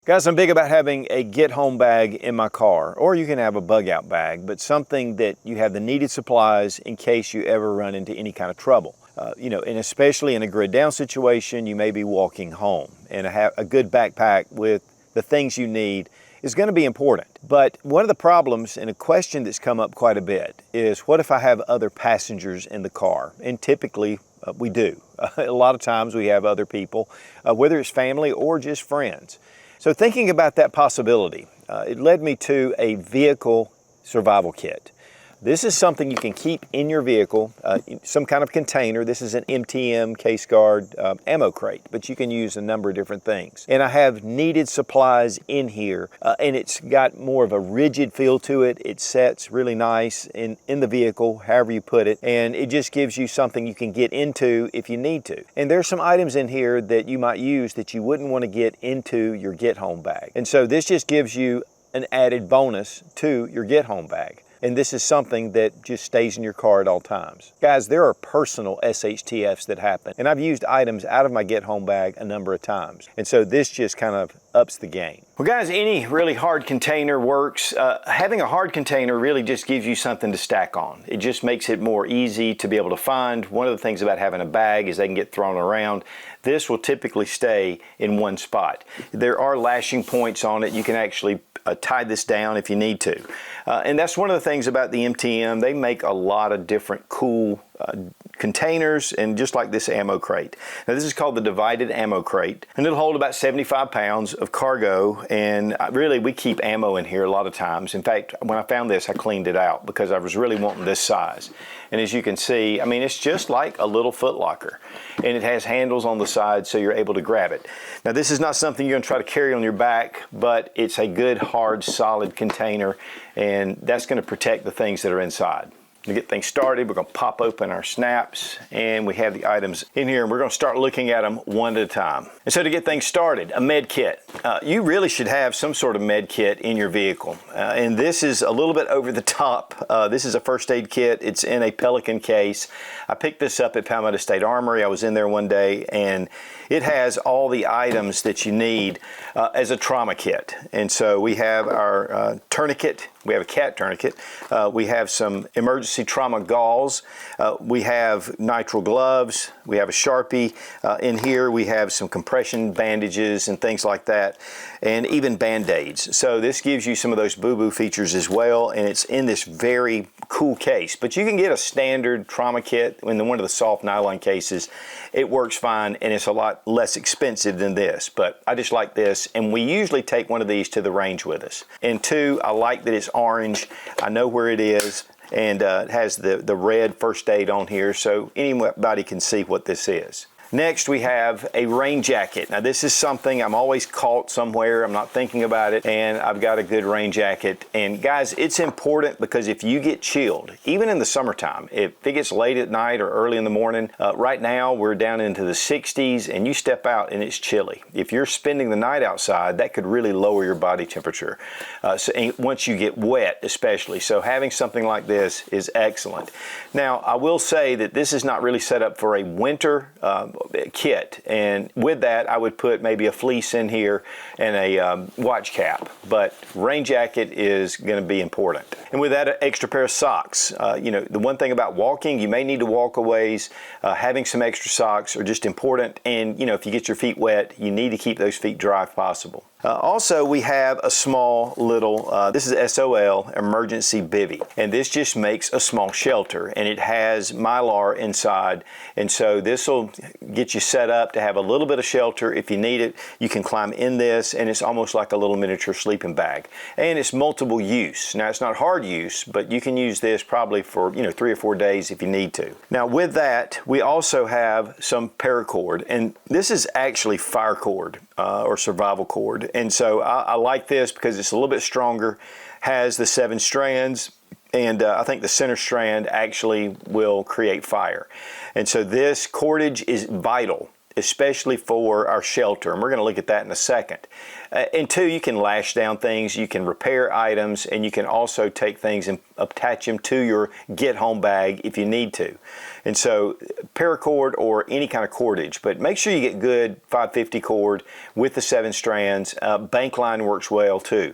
Guys, I'm big about having a get home bag in my car, or you can have a bug out bag, but something that you have the needed supplies in case you ever run into any kind of trouble. And especially in a grid down situation, you may be walking home, and a good backpack with the things you need is going to be important. But one of the problems and a question that's come up quite a bit is, what if I have other passengers in the car? And typically we do. A lot of times we have other people, whether it's family or just friends. So thinking about that possibility, it led me to a vehicle survival kit. This is something you can keep in your vehicle, some kind of container. This is an MTM case guard ammo crate, but you can use a number of different things. And I have needed supplies in here, and it's got more of a rigid feel to it. It sets really nice in the vehicle, however you put it, and it just gives you something you can get into if you need to. And there's some items in here that you might use that you wouldn't want to get into your get home bag. And so this just gives you an added bonus to your get home bag. And this is something that just stays in your car at all times. Guys, there are personal SHTFs that happen, and I've used items out of my get home bag a number of times. And so this just kind of ups the game. Well guys, any really hard container works. Having a hard container really just gives you something to stack on. It just makes it more easy to be able to find. One of the things about having a bag is they can get thrown around. This will typically stay in one spot. There are lashing points on it. You can actually tie this down if you need to. And that's one of the things about the MTM. They make a lot of different cool containers, and just like this ammo crate. Now this is called the divided ammo crate, and it'll hold about 75 pounds of cargo, and really we keep ammo in here a lot of times. In fact, when I found this, I cleaned it out because I was really wanting this size. And as you can see, I mean, it's just like a little foot locker, and it has handles on the side so you're able to grab it. Now this is not something you're going to try to carry on your back, but it's a good, hard, solid container, and that's going to protect the things that are inside. To get things started, we're going to pop open our snaps, and we have the items in here, and we're going to start looking at them one at a time. And so to get things started, a med kit. You really should have some sort of med kit in your vehicle, and this is a little bit over the top. This is a first aid kit. It's in a Pelican case. I picked this up at Palmetto State Armory. I was in there one day, and it has all the items that you need as a trauma kit. And so we have our tourniquet. We have a cat tourniquet. We have some emergency trauma gauze. We have nitrile gloves. We have a Sharpie. In here we have some compression bandages and things like that, and even Band-Aids. So this gives you some of those boo-boo features as well, and it's in this very cool case. But you can get a standard trauma kit in one of the soft nylon cases. It works fine, and it's a lot less expensive than this, but I just like this, and we usually take one of these to the range with us. And two, I like that it's orange. I know where it is, and it has the red first aid on here, so anybody can see what this is. Next, we have a rain jacket. Now this is something I'm always caught somewhere, I'm not thinking about it, and I've got a good rain jacket. And guys, it's important because if you get chilled, even in the summertime, if it gets late at night or early in the morning, right now we're down into the 60s, and you step out and it's chilly. If you're spending the night outside, that could really lower your body temperature. Once you get wet especially, so having something like this is excellent. Now I will say that this is not really set up for a winter kit, and with that I would put maybe a fleece in here and a watch cap, but rain jacket is going to be important. And with that, an extra pair of socks. The one thing about walking, you may need to walk a ways. Having some extra socks are just important, and if you get your feet wet, you need to keep those feet dry if possible. Also, we have a small little, this is SOL, emergency bivvy, and this just makes a small shelter, and it has Mylar inside, and so this will get you set up to have a little bit of shelter if you need it. You can climb in this, and it's almost like a little miniature sleeping bag, and it's multiple use. Now it's not hard use, but you can use this probably for 3 or 4 days if you need to. Now with that, we also have some paracord, and this is actually fire cord or survival cord. And so I like this because it's a little bit stronger, has the 7 strands, and I think the center strand actually will create fire. And so this cordage is vital especially for our shelter, and we're going to look at that in a second. And two, you can lash down things, you can repair items, and you can also take things and attach them to your get home bag if you need to. And so paracord or any kind of cordage, but make sure you get good 550 cord with the 7 strands. Bank line works well too.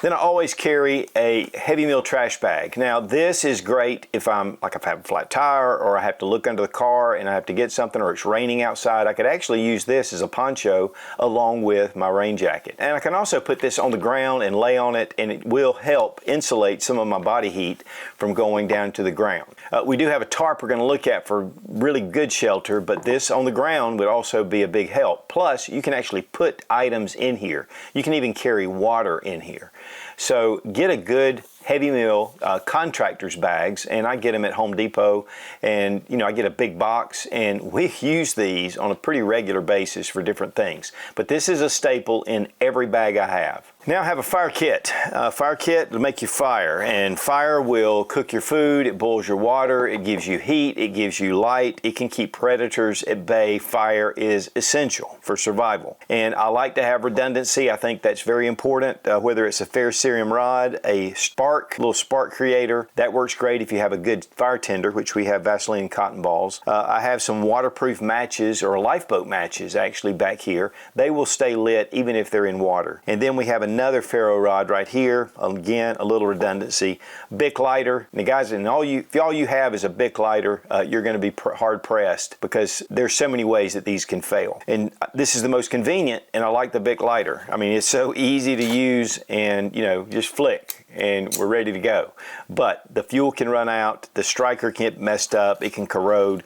Then I always carry a heavy meal trash bag. Now this is great if I'm like if I have a flat tire or I have to look under the car and I have to get something, or it's raining outside. I could actually use this as a poncho along with my rain jacket. And I can also put this on the ground and lay on it, and it will help insulate some of my body heat from going down to the ground. We do have a tarp we're going to look at for really good shelter, but this on the ground would also be a big help. Plus, you can actually put items in here. You can even carry water in here. So get a good heavy meal contractor's bags, and I get them at Home Depot, and I get a big box, and we use these on a pretty regular basis for different things. But this is a staple in every bag I have. Now I have a fire kit. Fire kit will make you fire, and fire will cook your food, it boils your water, it gives you heat, it gives you light, it can keep predators at bay. Fire is essential for survival. And I like to have redundancy. I think that's very important, whether it's a ferrocerium rod, a spark, little spark creator. That works great if you have a good fire tinder, which we have Vaseline and cotton balls. I have some waterproof matches, or lifeboat matches actually back here. They will stay lit even if they're in water. And then we have another ferro rod right here. Again, a little redundancy. Bic lighter. Now guys, if all you have is a Bic lighter, you're going to be hard pressed, because there's so many ways that these can fail. And this is the most convenient, and I like the Bic lighter. I mean, it's so easy to use, and just flick and we're ready to go. But the fuel can run out, the striker can get messed up, it can corrode.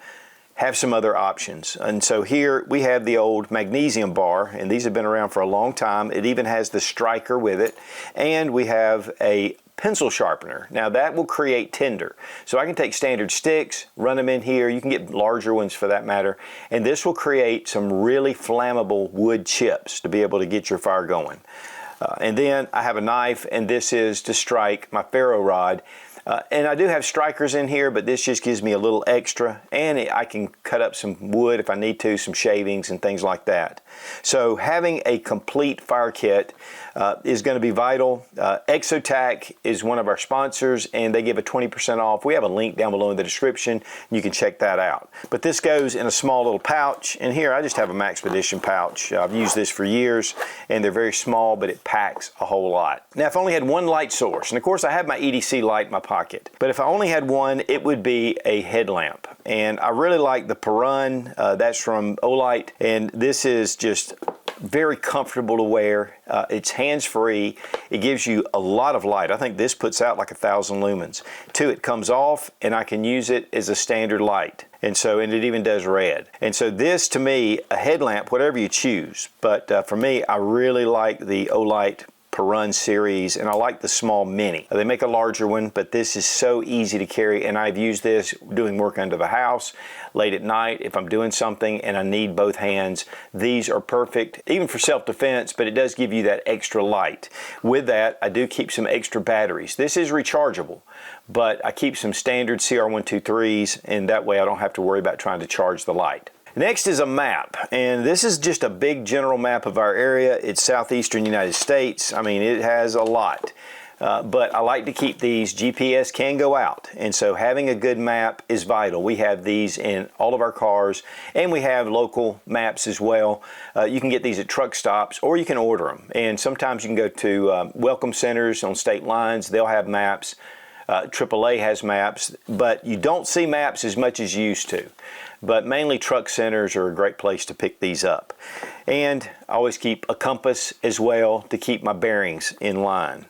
Have some other options. And so here we have the old magnesium bar, and these have been around for a long time. It even has the striker with it, and we have a pencil sharpener. Now that will create tinder. So I can take standard sticks, run them in here. You can get larger ones for that matter, and this will create some really flammable wood chips to be able to get your fire going. And then I have a knife, and this is to strike my ferro rod. And I do have strikers in here, but this just gives me a little extra, and I can cut up some wood if I need to, some shavings and things like that. So having a complete fire kit is going to be vital. Exotac is one of our sponsors, and they give a 20% off. We have a link down below in the description. You can check that out. But this goes in a small little pouch, and here I just have a Maxpedition pouch. I've used this for years, and they're very small, but it packs a whole lot. Now, if I only had one light source, and of course I have my EDC light in my pocket, but if I only had one, it would be a headlamp. And I really like the Perun, that's from Olight, and this is just very comfortable to wear. It's hands-free. It gives you a lot of light. I think this puts out like 1,000 lumens. Two, it comes off, and I can use it as a standard light. And it even does red. And so this, to me, a headlamp, whatever you choose. But for me, I really like the Olight Perun series, and I like the small mini. They make a larger one, but this is so easy to carry, and I've used this doing work under the house, late at night, if I'm doing something and I need both hands. These are perfect, even for self-defense, but it does give you that extra light. With that, I do keep some extra batteries. This is rechargeable, but I keep some standard CR123s, and that way I don't have to worry about trying to charge the light. Next is a map, and this is just a big general map of our area. It's southeastern United States. I mean, it has a lot. But I like to keep these. GPS can go out, and so having a good map is vital. We have these in all of our cars, and we have local maps as well. You can get these at truck stops, or you can order them. And sometimes you can go to welcome centers on state lines. They'll have maps. AAA has maps, but you don't see maps as much as you used to. But mainly truck centers are a great place to pick these up. And I always keep a compass as well to keep my bearings in line.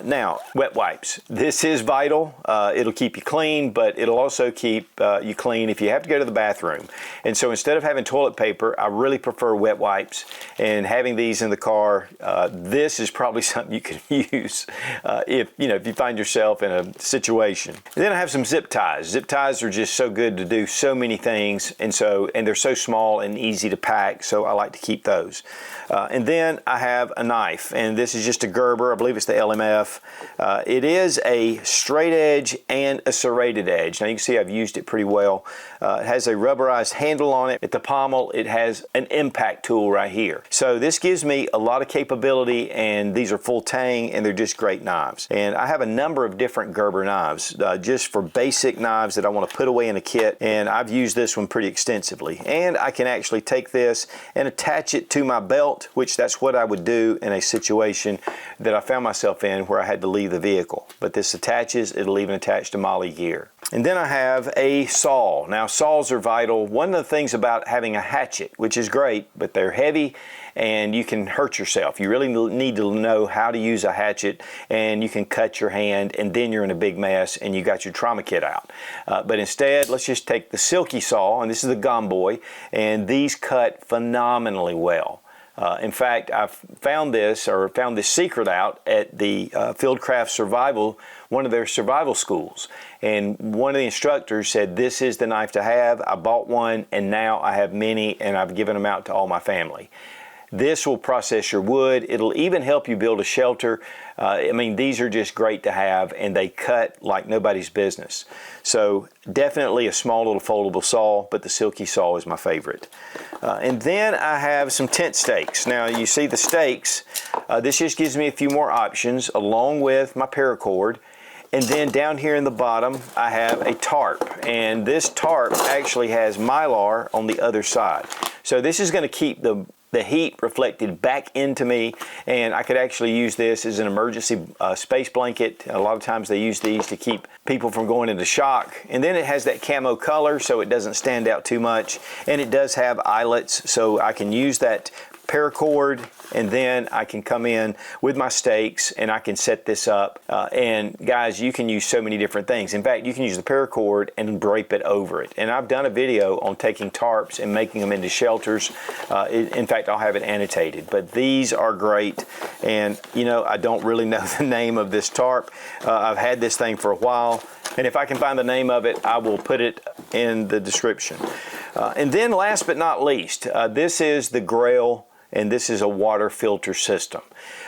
Now, wet wipes. This is vital. It'll keep you clean, but it'll also keep you clean if you have to go to the bathroom. And so instead of having toilet paper, I really prefer wet wipes. And having these in the car, this is probably something you can use if you find yourself in a situation. And then I have some zip ties. Zip ties are just so good to do so many things, and they're so small and easy to pack, so I like to keep those. And then I have a knife, and this is just a Gerber. I believe it's the LMA enough. It is a straight edge and a serrated edge. Now you can see I've used it pretty well. It has a rubberized handle on it. At the pommel, it has an impact tool right here. So this gives me a lot of capability, and these are full tang, and they're just great knives. And I have a number of different Gerber knives, just for basic knives that I want to put away in a kit, and I've used this one pretty extensively. And I can actually take this and attach it to my belt, which that's what I would do in a situation that I found myself in where I had to leave the vehicle. But this attaches, it'll even attach to MOLLE gear. And then I have a saw. Now saws are vital. One of the things about having a hatchet, which is great, but they're heavy and you can hurt yourself. You really need to know how to use a hatchet, and you can cut your hand and then you're in a big mess and you got your trauma kit out. But instead, let's just take the silky saw, and this is the Gomboy, and these cut phenomenally well. In fact, I found this secret out at the Fieldcraft Survival, one of their survival schools. And one of the instructors said, this is the knife to have. I bought one, and now I have many, and I've given them out to all my family. This will process your wood. It'll even help you build a shelter. I mean, these are just great to have, and they cut like nobody's business. So definitely a small little foldable saw, but the silky saw is my favorite. And then I have some tent stakes. Now you see the stakes. This just gives me a few more options along with my paracord. And then down here in the bottom, I have a tarp. And this tarp actually has Mylar on the other side. So this is going to keep the heat reflected back into me, and I could actually use this as an emergency space blanket. A lot of times they use these to keep people from going into shock. And then it has that camo color so it doesn't stand out too much, and it does have eyelets so I can use that paracord, and then I can come in with my stakes and I can set this up. And guys, you can use so many different things. In fact, you can use the paracord and drape it over it. And I've done a video on taking tarps and making them into shelters. In fact, I'll have it annotated. But these are great. And you know, I don't really know the name of this tarp. I've had this thing for a while, and if I can find the name of it, I will put it in the description. And then last but not least, this is the Grail, and this is a water filter system.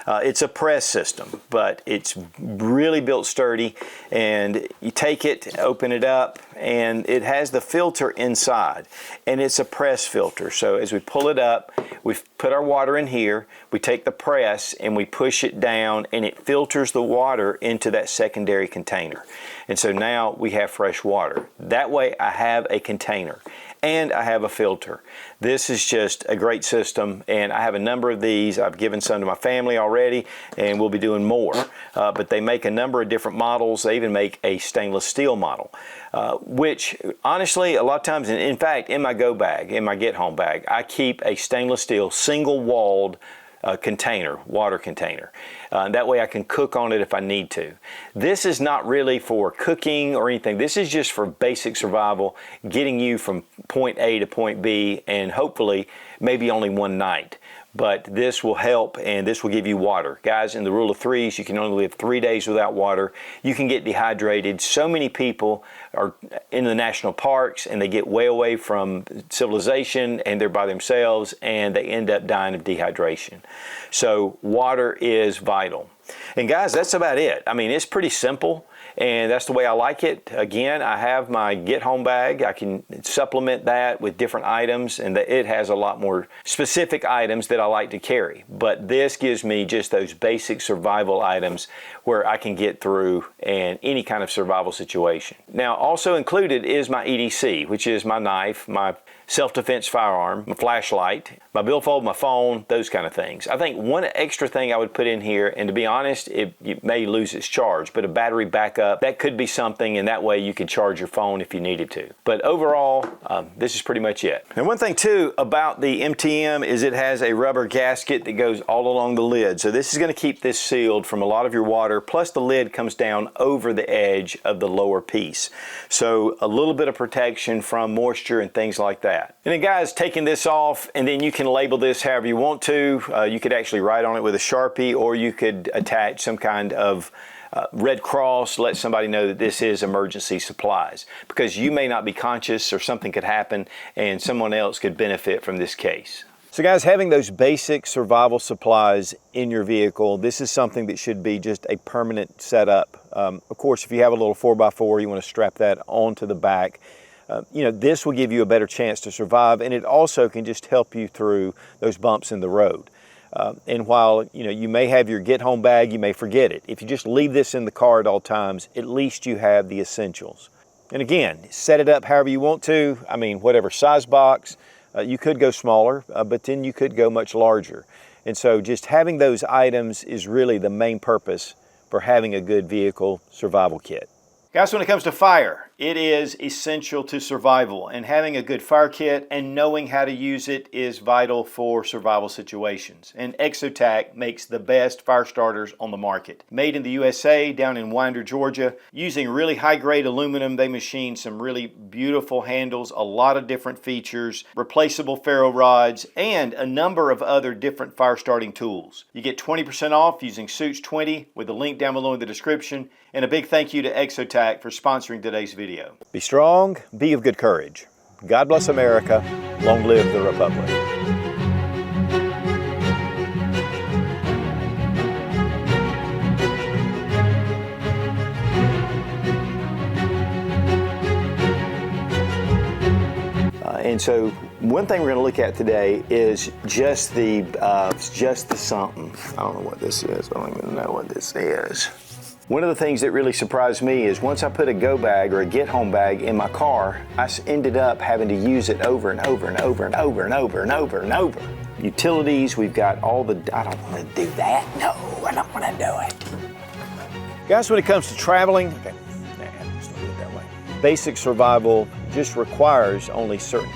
It's a press system, but it's really built sturdy, and you take it, open it up, and it has the filter inside, and it's a press filter. So as we pull it up, we put our water in here, we take the press and we push it down, and it filters the water into that secondary container. And so now we have fresh water. That way I have a container and I have a filter. This is just a great system, and I have a number of these. I've given some to my family already, and we'll be doing more. But they make a number of different models. They even make a stainless steel model, which honestly, a lot of times, in fact, in my go bag, in my get home bag, I keep a stainless steel single walled container, water container. That way I can cook on it if I need to. This is not really for cooking or anything. This is just for basic survival, getting you from point A to point B, and hopefully maybe only one night. But this will help, and this will give you water. Guys, in the rule of threes, you can only live 3 days without water. You can get dehydrated. So many people are in the national parks, and they get way away from civilization, and they're by themselves, and they end up dying of dehydration. So water is vital. And guys, that's about it. I mean, it's pretty simple, and that's the way I like it. Again, I have my get home bag. I can supplement that with different items, and it has a lot more specific items that I like to carry. But this gives me just those basic survival items where I can get through in any kind of survival situation. Now, also included is my EDC, which is my knife, my self-defense firearm, my flashlight, my billfold, my phone, those kind of things. I think one extra thing I would put in here, and to be honest, it may lose its charge, but a battery backup, that could be something, and that way you could charge your phone if you needed to. But overall, this is pretty much it. And one thing too about the MTM is it has a rubber gasket that goes all along the lid. So this is going to keep this sealed from a lot of your water, plus the lid comes down over the edge of the lower piece. So a little bit of protection from moisture and things like that. And then guys, taking this off, and then you can label this however you want to. You could actually write on it with a Sharpie, or you could attach some kind of Red Cross, let somebody know that this is emergency supplies, because you may not be conscious or something could happen and someone else could benefit from this case. So guys, having those basic survival supplies in your vehicle, this is something that should be just a permanent setup. Of course, if you have a little 4x4, you want to strap that onto the back. You know, this will give you a better chance to survive, and it also can just help you through those bumps in the road. And while, you know, you may have your get home bag, you may forget it. If you just leave this in the car at all times, at least you have the essentials. And again, set it up however you want to. I mean, whatever size box. You could go smaller, but then you could go much larger. And so just having those items is really the main purpose for having a good vehicle survival kit. Guys, when it comes to fire, it is essential to survival, and having a good fire kit and knowing how to use it is vital for survival situations. And Exotac makes the best fire starters on the market. Made in the USA, down in Winder, Georgia. Using really high-grade aluminum, they machine some really beautiful handles, a lot of different features, replaceable ferro rods, and a number of other different fire starting tools. You get 20% off using Sootch 20 with the link down below in the description. And a big thank you to Exotac for sponsoring today's video. Be strong, be of good courage. God bless America. Long live the Republic. And so one thing we're going to look at today is just the something. I don't know what this is. I don't even know what this is. One of the things that really surprised me is once I put a go bag or a get home bag in my car, I ended up having to use it over and over and over and over and over and over and over. Utilities, we've got all the, I don't want to do that. No, I don't want to do it. Guys, when it comes to traveling, let's not do it that way. Basic survival just requires only certain